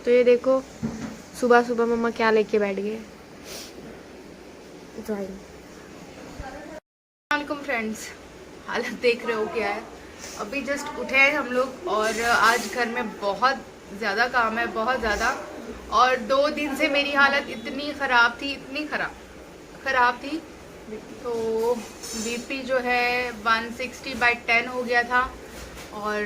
तो ये देखो सुबह सुबह मम्मा क्या लेके बैठ गए। वालेकुम फ्रेंड्स, हालत देख रहे हो क्या है। अभी जस्ट उठे हैं हम लोग और आज घर में बहुत ज़्यादा काम है, बहुत ज़्यादा। और 2 दिन से मेरी हालत इतनी ख़राब थी, इतनी ख़राब थी। तो बीपी जो है 160/10 हो गया था। और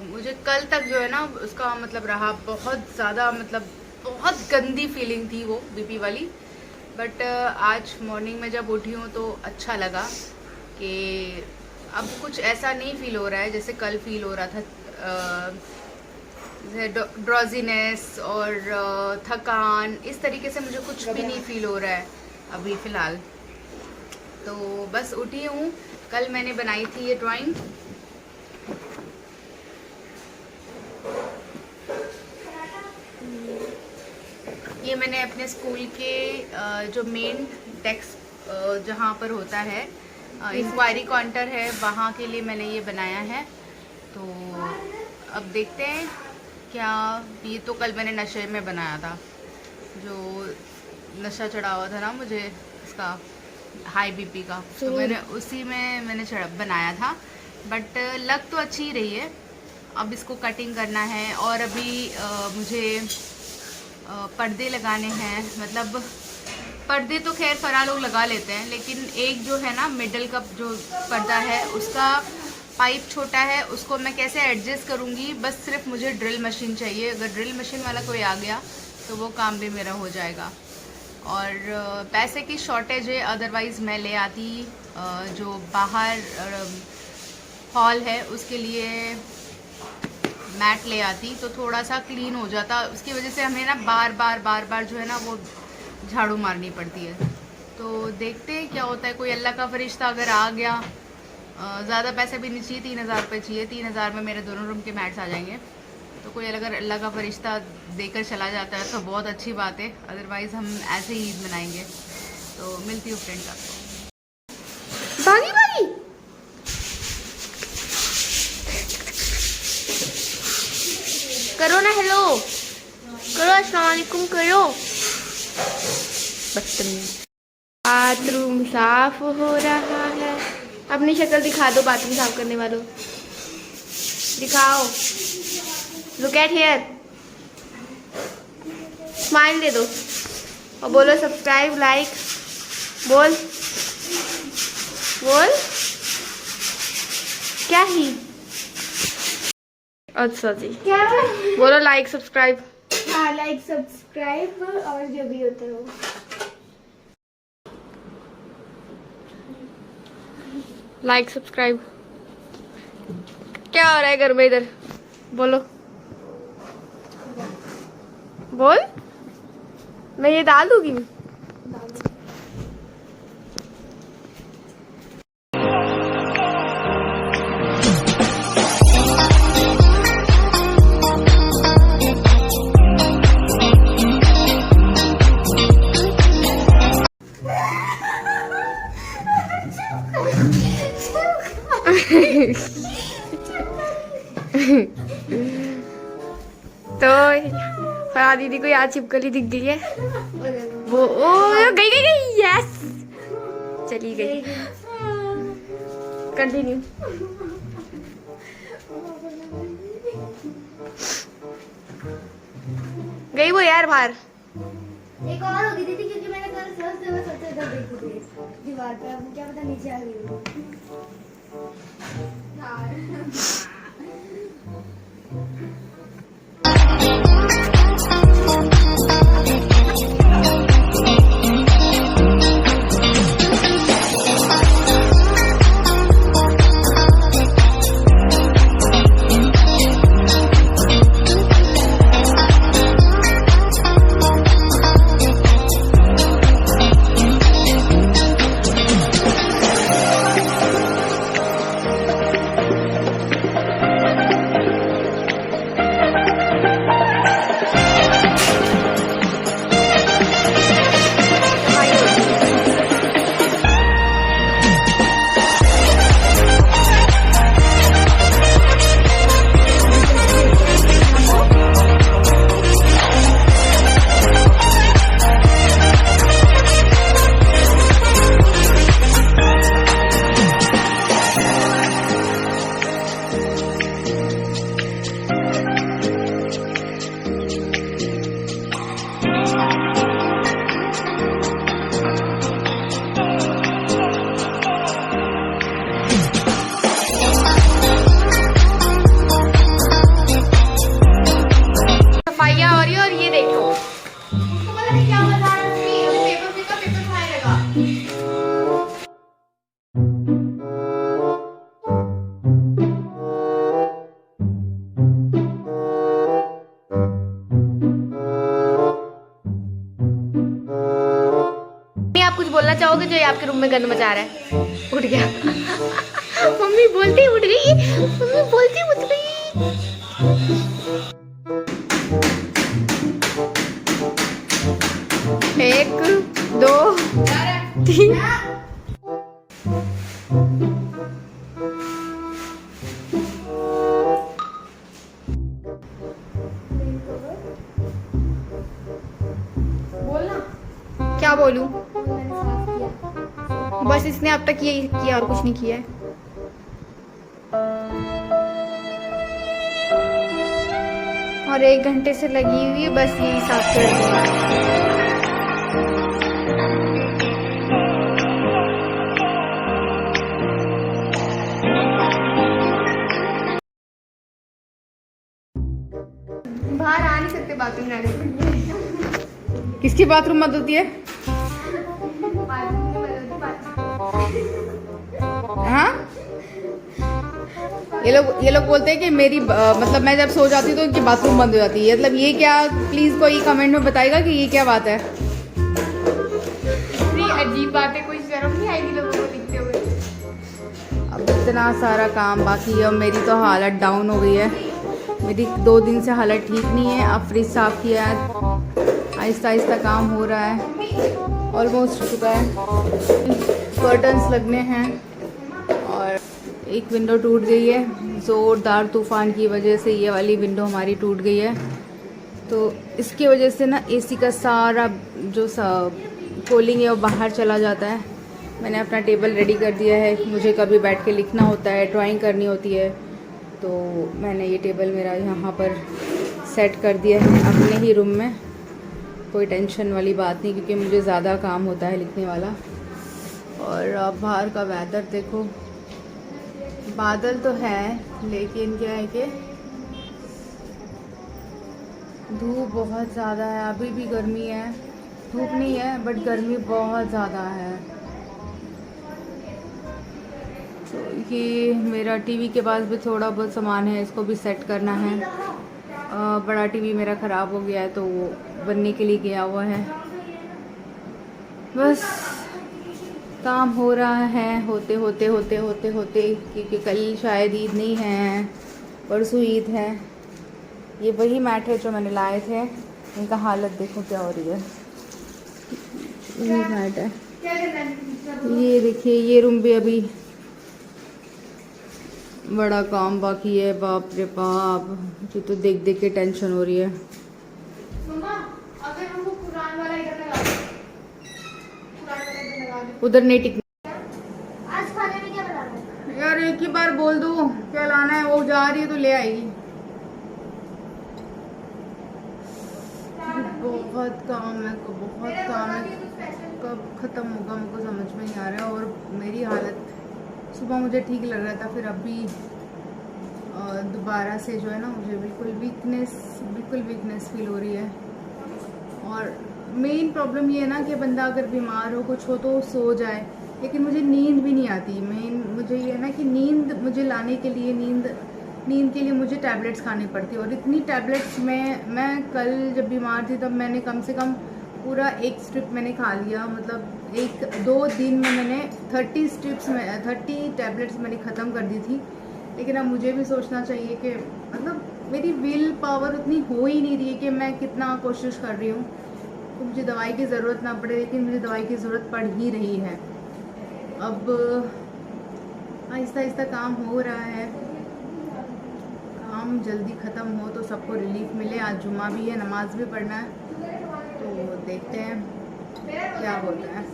मुझे कल तक जो है ना उसका मतलब रहा बहुत ज़्यादा, मतलब बहुत गंदी फीलिंग थी वो बीपी वाली। बट आज मॉर्निंग में जब उठी हूँ तो अच्छा लगा कि अब कुछ ऐसा नहीं फील हो रहा है जैसे कल फील हो रहा था। ड्रॉजीनेस और थकान, इस तरीके से मुझे कुछ भी नहीं फील हो रहा है अभी फ़िलहाल। तो बस उठी हूँ। कल मैंने बनाई थी ये ड्राइंग। ये मैंने अपने स्कूल के जो मेन डेस्क जहाँ पर होता है इंक्वायरी काउंटर है, वहाँ के लिए मैंने ये बनाया है। तो अब देखते हैं क्या। ये तो कल मैंने नशे में बनाया था, जो नशा चढ़ा हुआ था ना मुझे इसका हाई बीपी का, तो मैंने उसी में मैंने बनाया था। बट लग तो अच्छी ही रही है। अब इसको कटिंग करना है और अभी मुझे पर्दे लगाने हैं। मतलब पर्दे तो खैर फरा लोग लगा लेते हैं, लेकिन एक जो है ना मिडल का जो पर्दा है उसका पाइप छोटा है, उसको मैं कैसे एडजस्ट करूँगी। बस सिर्फ मुझे ड्रिल मशीन चाहिए। अगर ड्रिल मशीन वाला कोई आ गया तो वो काम भी मेरा हो जाएगा। और पैसे की शॉर्टेज है, अदरवाइज़ मैं ले आती जो बाहर हॉल है उसके लिए मैट ले आती, तो थोड़ा सा क्लीन हो जाता। उसकी वजह से हमें ना बार बार जो है ना वो झाड़ू मारनी पड़ती है। तो देखते हैं क्या होता है। कोई अल्लाह का फरिश्ता अगर आ गया, ज़्यादा पैसे भी नहीं चाहिए, 3000 रुपये चाहिए। 3000 में मेरे दोनों रूम के मैट्स आ जाएंगे। तो कोई अगर अल्लाह का फरिश्ता देकर चला जाता है तो बहुत अच्छी बात है, अदरवाइज़ हम ऐसे ही ईद मनाएंगे। तो मिलती हूँ फ्रेंड्स आपको। भागी भागी करो ना, हेलो करो, अस्सलाम वालेकुम करो। बदतमीज। बाथरूम साफ हो रहा है। अपनी शक्ल दिखा दो बाथरूम साफ करने वालों, दिखाओ। लुक एट हियर, स्माइल दे दो और बोलो सब्सक्राइब लाइक। बोल बोल क्या ही। अच्छा जी, क्या बोलो लाइक सब्सक्राइब। हाँ, लाइक सब्सक्राइब और जो भी होता है वो। Like subscribe. क्या हो रहा है घर में इधर, बोलो बोल। मैं ये डाल दूंगी। तो फरा दीदी को यहाँ छिपकली दिख गई है। वो ओ गई गई गई, यस चली गई। कंटिन्यू। गई वो यार बाहर। एक और होगी दीदी, क्योंकि मैंने कल सोचा था देखी थी दीवार पे, अब क्या पता नीचे आ गई। बोलना चाहोगे जो ये आपके रूम में गंद मचा रहा है? उठ गया। मम्मी बोलती उठ गई, मम्मी बोलती उठ गई। एक, दो, तीन। क्या बोलूं? मैंने साफ किया। बस इसने अब तक ये किया और कुछ नहीं किया है। और 1 घंटे से लगी हुई है बस यही साफ कर दिया। बाहर आ नहीं सकते बाथरूम जाने के लिए। किसकी बाथरूम मत होती है? हाँ, ये लोग बोलते हैं कि मेरी मतलब मैं जब सो जाती हूँ तो इनकी बाथरूम बंद हो जाती है। मतलब ये क्या, प्लीज कोई कमेंट में बताएगा कि ये क्या बात है। अजीब बात है, कोई शर्म नहीं आएगी लोगों को लिखते हुए। अब इतना सारा काम बाकी है और मेरी तो हालत डाउन हो गई है। मेरी 2 दिन से हालत ठीक नहीं है। अब फ्रिज साफ किया है, आहिस्ता आहिस्ता काम हो रहा है, ऑलमोस्ट हो चुका है। कर्टन्स लगने हैं और एक विंडो टूट गई है ज़ोरदार तूफ़ान की वजह से। ये वाली विंडो हमारी टूट गई है, तो इसकी वजह से ना एसी का सारा जो कूलिंग है वो बाहर चला जाता है। मैंने अपना टेबल रेडी कर दिया है, मुझे कभी बैठ के लिखना होता है, ड्राइंग करनी होती है, तो मैंने ये टेबल मेरा यहाँ पर सेट कर दिया है अपने ही रूम में। कोई टेंशन वाली बात नहीं, क्योंकि मुझे ज़्यादा काम होता है लिखने वाला। और अब बाहर का वेदर देखो, बादल तो है लेकिन क्या है कि धूप बहुत ज़्यादा है। अभी भी गर्मी है, धूप नहीं है बट गर्मी बहुत ज़्यादा है। तो ये मेरा टीवी के पास भी थोड़ा बहुत सामान है, इसको भी सेट करना है। बड़ा टीवी मेरा ख़राब हो गया है तो वो बनने के लिए गया हुआ है। बस काम हो रहा है, होते होते क्योंकि कल शायद ईद नहीं है, परसों ईद है। ये वही मैट है जो मैंने लाए थे, इनका हालत देखो क्या हो रही है। यही मैट है, ये देखिए। ये रूम भी अभी बड़ा काम बाकी है, बाप रे बाप, मुझे तो देख देख के टेंशन हो रही है। मम्मा, अगर हमको कुरान वाला इधर लगा दो, कुरान वाला इधर लगा दो। उधर नहीं टिकना। आज खाने में क्या बनाना है? यार एक ही बार बोल दो क्या लाना है, वो जा रही है तो ले आएगी। बहुत काम है, बहुत काम है, कब ख़त्म होगा मुझको समझ में नहीं आ रहा है। और मेरी हालत सुबह मुझे ठीक लग रहा था, फिर अभी दोबारा से जो है ना मुझे बिल्कुल वीकनेस फील हो रही है। और मेन प्रॉब्लम ये है ना कि बंदा अगर बीमार हो कुछ हो तो सो जाए, लेकिन मुझे नींद भी नहीं आती। मेन मुझे ये है ना कि नींद मुझे लाने के लिए नींद के लिए मुझे टैबलेट्स खानी पड़ती है। और इतनी टैबलेट्स मैं कल जब बीमार थी तब मैंने कम से कम पूरा 1 स्ट्रिप मैंने खा लिया। मतलब 1-2 दिन में मैंने 30 टैबलेट्स मैंने ख़त्म कर दी थी। लेकिन अब मुझे भी सोचना चाहिए कि मतलब मेरी विल पावर उतनी हो ही नहीं रही है कि मैं कितना कोशिश कर रही हूँ तो मुझे दवाई की ज़रूरत ना पड़े, लेकिन मुझे दवाई की ज़रूरत पड़ ही रही है। अब आहिस्ता आहिस्ता काम हो रहा है, काम जल्दी ख़त्म हो तो सबको रिलीफ मिले। आज जुम्मा भी है, नमाज भी पढ़ना है, तो देखते हैं क्या होता है।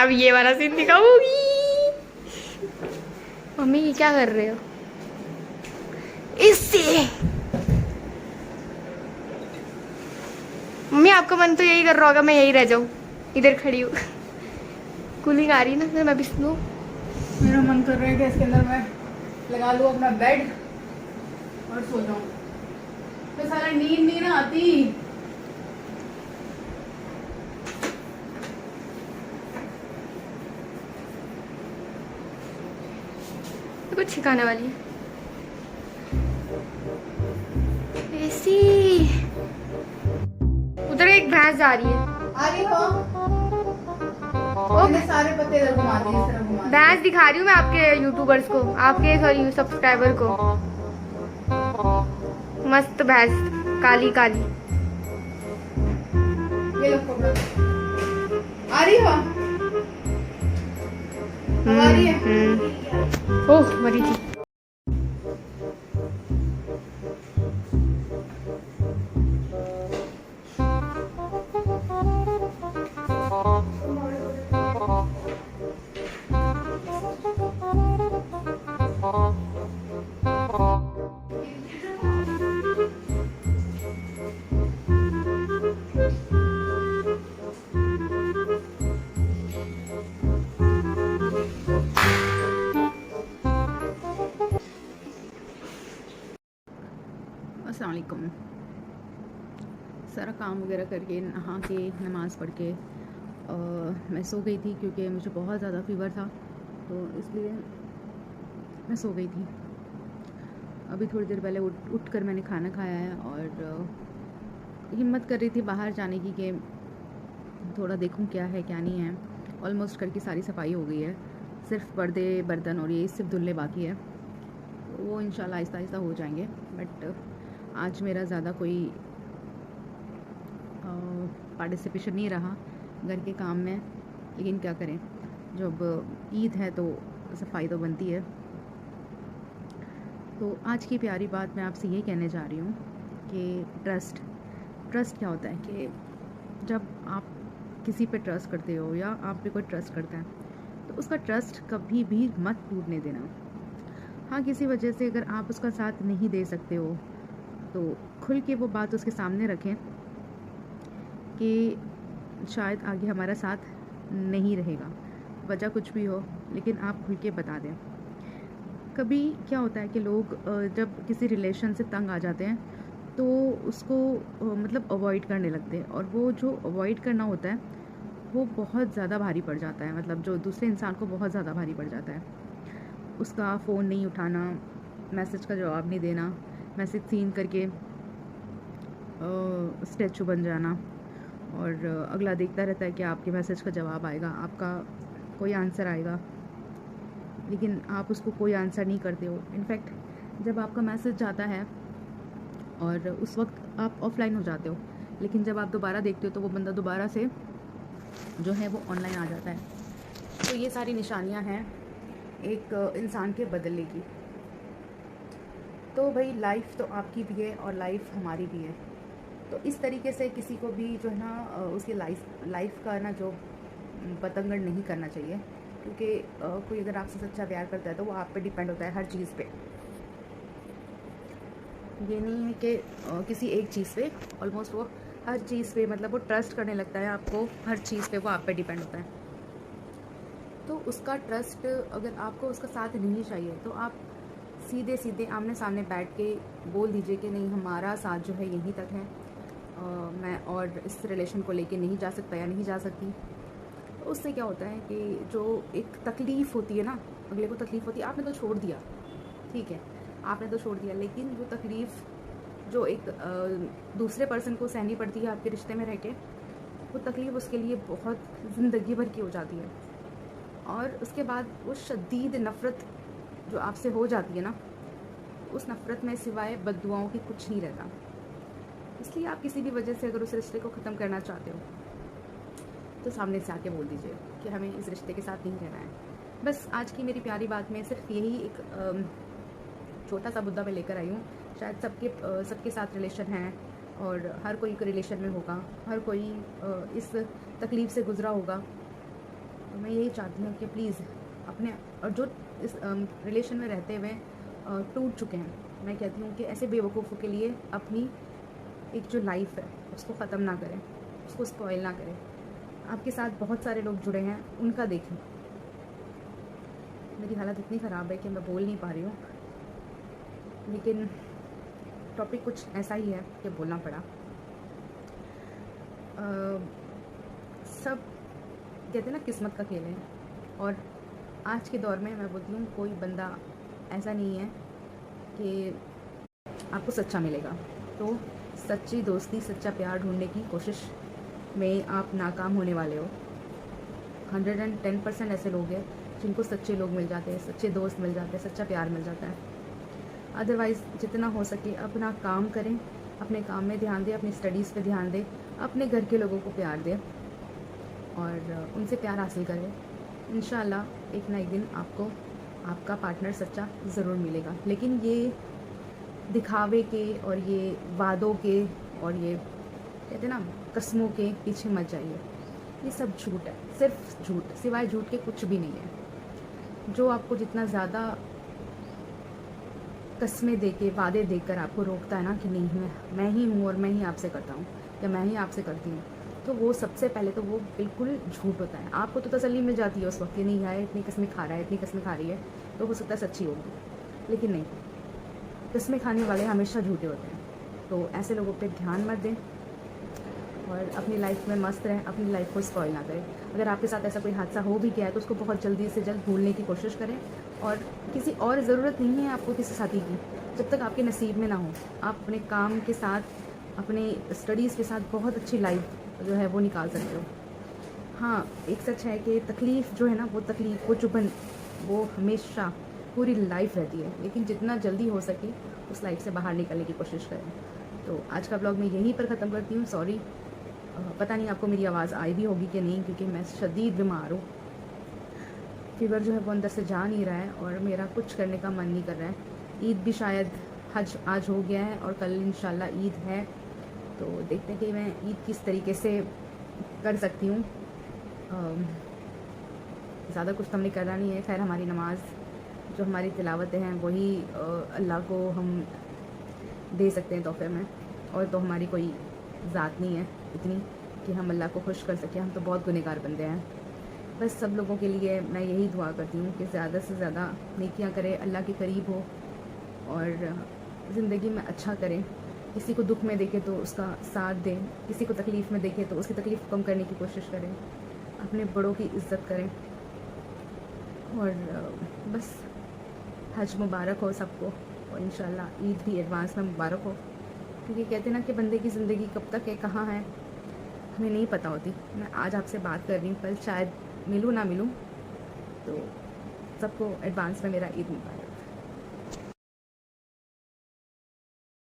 अब ये वाला सीन दिखाऊंगी। मम्मी ये क्या कर रहे हो? इससे मम्मी आपका मन तो यही कर रहा होगा मैं यही रह जाऊं, इधर खड़ी हूँ। कूलिंग आ रही है ना, फिर मैं भी सुनूं। मेरा मन कर रहा है कि इसके अंदर मैं लगा लूँ अपना बेड और सो जाऊँ, तो सारा नींद नहीं ना आती। तो कुछ सिखाने वाली है ऐसी। उधर एक भैंस जा रही है। आ रही हो? मैंने सारे पत्ते इधर घुमा दिए, इस तरह घुमा दिए। भैंस दिखा रही हूँ मैं आपके यूट्यूबर्स को, आपके सॉरी सब्सक्राइबर को। मस्त भैंस, काली काली। ये लो पकड़ो। आ रही हो? अब आ रही है? ओह मरी थी। अस्सलाम वालेकुम। सारा काम वगैरह करके नहा के नमाज़ पढ़ के मैं सो गई थी क्योंकि मुझे बहुत ज़्यादा फ़ीवर था, तो इसलिए मैं सो गई थी। अभी थोड़ी देर पहले उठ कर मैंने खाना खाया है और हिम्मत कर रही थी बाहर जाने की कि थोड़ा देखूं क्या है क्या नहीं है। ऑलमोस्ट घर की सारी सफाई हो गई है, सिर्फ पर्दे बर्तन और ये सिर्फ धुलने बाकी है, तो वो इंशाल्लाह आहिस्ता आहिस्ता हो जाएंगे। बट आज मेरा ज़्यादा कोई पार्टिसिपेशन नहीं रहा घर के काम में, लेकिन क्या करें, जब ईद है तो सफाई तो बनती है। तो आज की प्यारी बात मैं आपसे ये कहने जा रही हूँ कि ट्रस्ट क्या होता है कि जब आप किसी पे ट्रस्ट करते हो या आप पे कोई ट्रस्ट करता है तो उसका ट्रस्ट कभी भी मत टूटने देना। हाँ, किसी वजह से अगर आप उसका साथ नहीं दे सकते हो तो खुल के वो बात उसके सामने रखें कि शायद आगे हमारा साथ नहीं रहेगा, वजह कुछ भी हो, लेकिन आप खुल के बता दें। कभी क्या होता है कि लोग जब किसी रिलेशन से तंग आ जाते हैं तो उसको मतलब अवॉइड करने लगते हैं, और वो जो अवॉइड करना होता है वो बहुत ज़्यादा भारी पड़ जाता है, मतलब जो दूसरे इंसान को बहुत ज़्यादा भारी पड़ जाता है। उसका फ़ोन नहीं उठाना, मैसेज का जवाब नहीं देना, मैसेज सीन करके स्टैचू बन जाना, और अगला देखता रहता है कि आपके मैसेज का जवाब आएगा, आपका कोई आंसर आएगा, लेकिन आप उसको कोई आंसर नहीं करते हो। इनफैक्ट जब आपका मैसेज जाता है और उस वक्त आप ऑफलाइन हो जाते हो, लेकिन जब आप दोबारा देखते हो तो वो बंदा दोबारा से जो है वो ऑनलाइन आ जाता है। तो ये सारी निशानियां हैं एक इंसान के बदलने की। तो भाई लाइफ तो आपकी भी है और लाइफ हमारी भी है, तो इस तरीके से किसी को भी जो है ना उसकी लाइफ का ना जो बतंगड़ नहीं करना चाहिए, क्योंकि कोई अगर आपसे सच्चा प्यार करता है तो वो आप पे डिपेंड होता है हर चीज़ पे। ये नहीं है कि किसी एक चीज़ पे, ऑलमोस्ट वो हर चीज़ पे, मतलब वो ट्रस्ट करने लगता है आपको, हर चीज़ पे वो आप पे डिपेंड होता है। तो उसका ट्रस्ट अगर आपको उसका साथ नहीं चाहिए तो आप सीधे सीधे आमने सामने बैठ के बोल दीजिए कि नहीं, हमारा साथ जो है यहीं तक है, मैं और इस रिलेशन को लेके नहीं जा सकता या नहीं जा सकती। तो उससे क्या होता है कि जो एक तकलीफ़ होती है ना, अगले को तकलीफ़ होती है, आपने तो छोड़ दिया, ठीक है, आपने तो छोड़ दिया, लेकिन वो तकलीफ़ जो एक दूसरे पर्सन को सहनी पड़ती है आपके रिश्ते में रह के, वो तकलीफ़ उसके लिए बहुत ज़िंदगी भर की हो जाती है। और उसके बाद वो शदीद नफ़रत जो आपसे हो जाती है ना, उस नफ़रत में सिवाय बद्दुआओं की कुछ नहीं रहता। इसलिए आप किसी भी वजह से अगर उस रिश्ते को ख़त्म करना चाहते हो तो सामने से आके बोल दीजिए कि हमें इस रिश्ते के साथ नहीं रहना है। बस आज की मेरी प्यारी बात में सिर्फ यही एक छोटा सा मुद्दा मैं लेकर आई हूँ। शायद सबके साथ रिलेशन है और हर कोई रिलेशन में होगा, हर कोई इस तकलीफ़ से गुज़रा होगा। तो मैं यही चाहती हूँ कि प्लीज़ अपने, और जो इस रिलेशन में रहते हुए टूट चुके हैं, मैं कहती हूँ कि ऐसे बेवकूफ़ों के लिए अपनी एक जो लाइफ है उसको ख़त्म ना करें, उसको स्पॉइल ना करें। आपके साथ बहुत सारे लोग जुड़े हैं, उनका देखें। मेरी हालत इतनी ख़राब है कि मैं बोल नहीं पा रही हूँ, लेकिन टॉपिक कुछ ऐसा ही है कि बोलना पड़ा। सब कहते हैं ना किस्मत का खेल है, और आज के दौर में मैं बोलती हूँ कोई बंदा ऐसा नहीं है कि आपको सच्चा मिलेगा। तो सच्ची दोस्ती, सच्चा प्यार ढूंढने की कोशिश में आप नाकाम होने वाले हो। 110% ऐसे लोग हैं जिनको सच्चे लोग मिल जाते हैं, सच्चे दोस्त मिल जाते हैं, सच्चा प्यार मिल जाता है। अदरवाइज़ जितना हो सके अपना काम करें, अपने काम में ध्यान दें, अपनी स्टडीज़ पे ध्यान दें, अपने घर के लोगों को प्यार दें और उनसे प्यार हासिल करें। इंशाल्लाह एक ना एक दिन आपको आपका पार्टनर सच्चा ज़रूर मिलेगा। लेकिन ये दिखावे के और ये वादों के और ये कहते हैं ना कस्मों के पीछे मत जाइए। ये सब झूठ है, सिर्फ झूठ, सिवाय झूठ के कुछ भी नहीं है। जो आपको जितना ज़्यादा कस्में दे के वादे देकर आपको रोकता है ना कि नहीं मैं ही हूँ और मैं ही आपसे करता हूँ या मैं ही आपसे करती हूँ, तो वो सबसे पहले तो वो बिल्कुल झूठ होता है। आपको तो तसल्ली मिल जाती है उस वक्त कि नहीं यार इतनी कस्में खा रहा है, इतनी कस्में खा रही है, तो हो सकता है सच्ची होगी, लेकिन नहीं, कस्में खाने वाले हमेशा झूठे होते हैं। तो ऐसे लोगों पे ध्यान मत दें और अपनी लाइफ में मस्त रहें, अपनी लाइफ को स्पॉइल ना करें। अगर आपके साथ ऐसा कोई हादसा हो भी गया है तो उसको बहुत जल्दी से जल्द भूलने की कोशिश करें और किसी और ज़रूरत नहीं है आपको किसी साथी की, जब तक आपके नसीब में ना हो। आप अपने काम के साथ, अपने स्टडीज़ के साथ बहुत अच्छी लाइफ जो है वो निकाल सकते हो। हाँ, एक सच है कि तकलीफ़ जो है ना, वो तकलीफ़, वो चुभन, वो हमेशा पूरी लाइफ रहती है, लेकिन जितना जल्दी हो सके उस लाइफ से बाहर निकलने की कोशिश करें। तो आज का ब्लॉग मैं यहीं पर ख़त्म करती हूँ। सॉरी, पता नहीं आपको मेरी आवाज़ आई भी होगी कि नहीं, क्योंकि मैं शदीद बीमार हूँ। फीवर जो है वो अंदर से जा नहीं रहा है और मेरा कुछ करने का मन नहीं कर रहा है। ईद भी शायद हज आज हो गया है और कल इंशाल्लाह ईद है, तो देखते हैं कि मैं ईद किस तरीके से कर सकती हूँ। ज़्यादा कुछ तो हमने करना नहीं है। खैर, हमारी नमाज जो हमारी तिलावतें हैं वही अल्लाह को हम दे सकते हैं तोहफे में, और तो हमारी कोई ज़ात नहीं है इतनी कि हम अल्लाह को खुश कर सकें। हम तो बहुत गुनहगार बंदे हैं। बस सब लोगों के लिए मैं यही दुआ करती हूँ कि ज़्यादा से ज़्यादा नेकियां करें, अल्लाह के करीब हो और ज़िंदगी में अच्छा करें। किसी को दुख में देखे तो उसका साथ दें, किसी को तकलीफ़ में देखे तो उसकी तकलीफ़ कम करने की कोशिश करें, अपने बड़ों की इज़्ज़त करें और बस हज मुबारक हो सबको और इंशाल्लाह ईद भी एडवांस में मुबारक हो। क्योंकि कहते हैं ना कि बंदे की ज़िंदगी कब तक है, कहाँ है, हमें नहीं पता होती। मैं आज आपसे बात कर रही हूँ, कल शायद मिलूँ ना मिलूँ, तो सबको एडवांस में मेरा ईद मुबारक।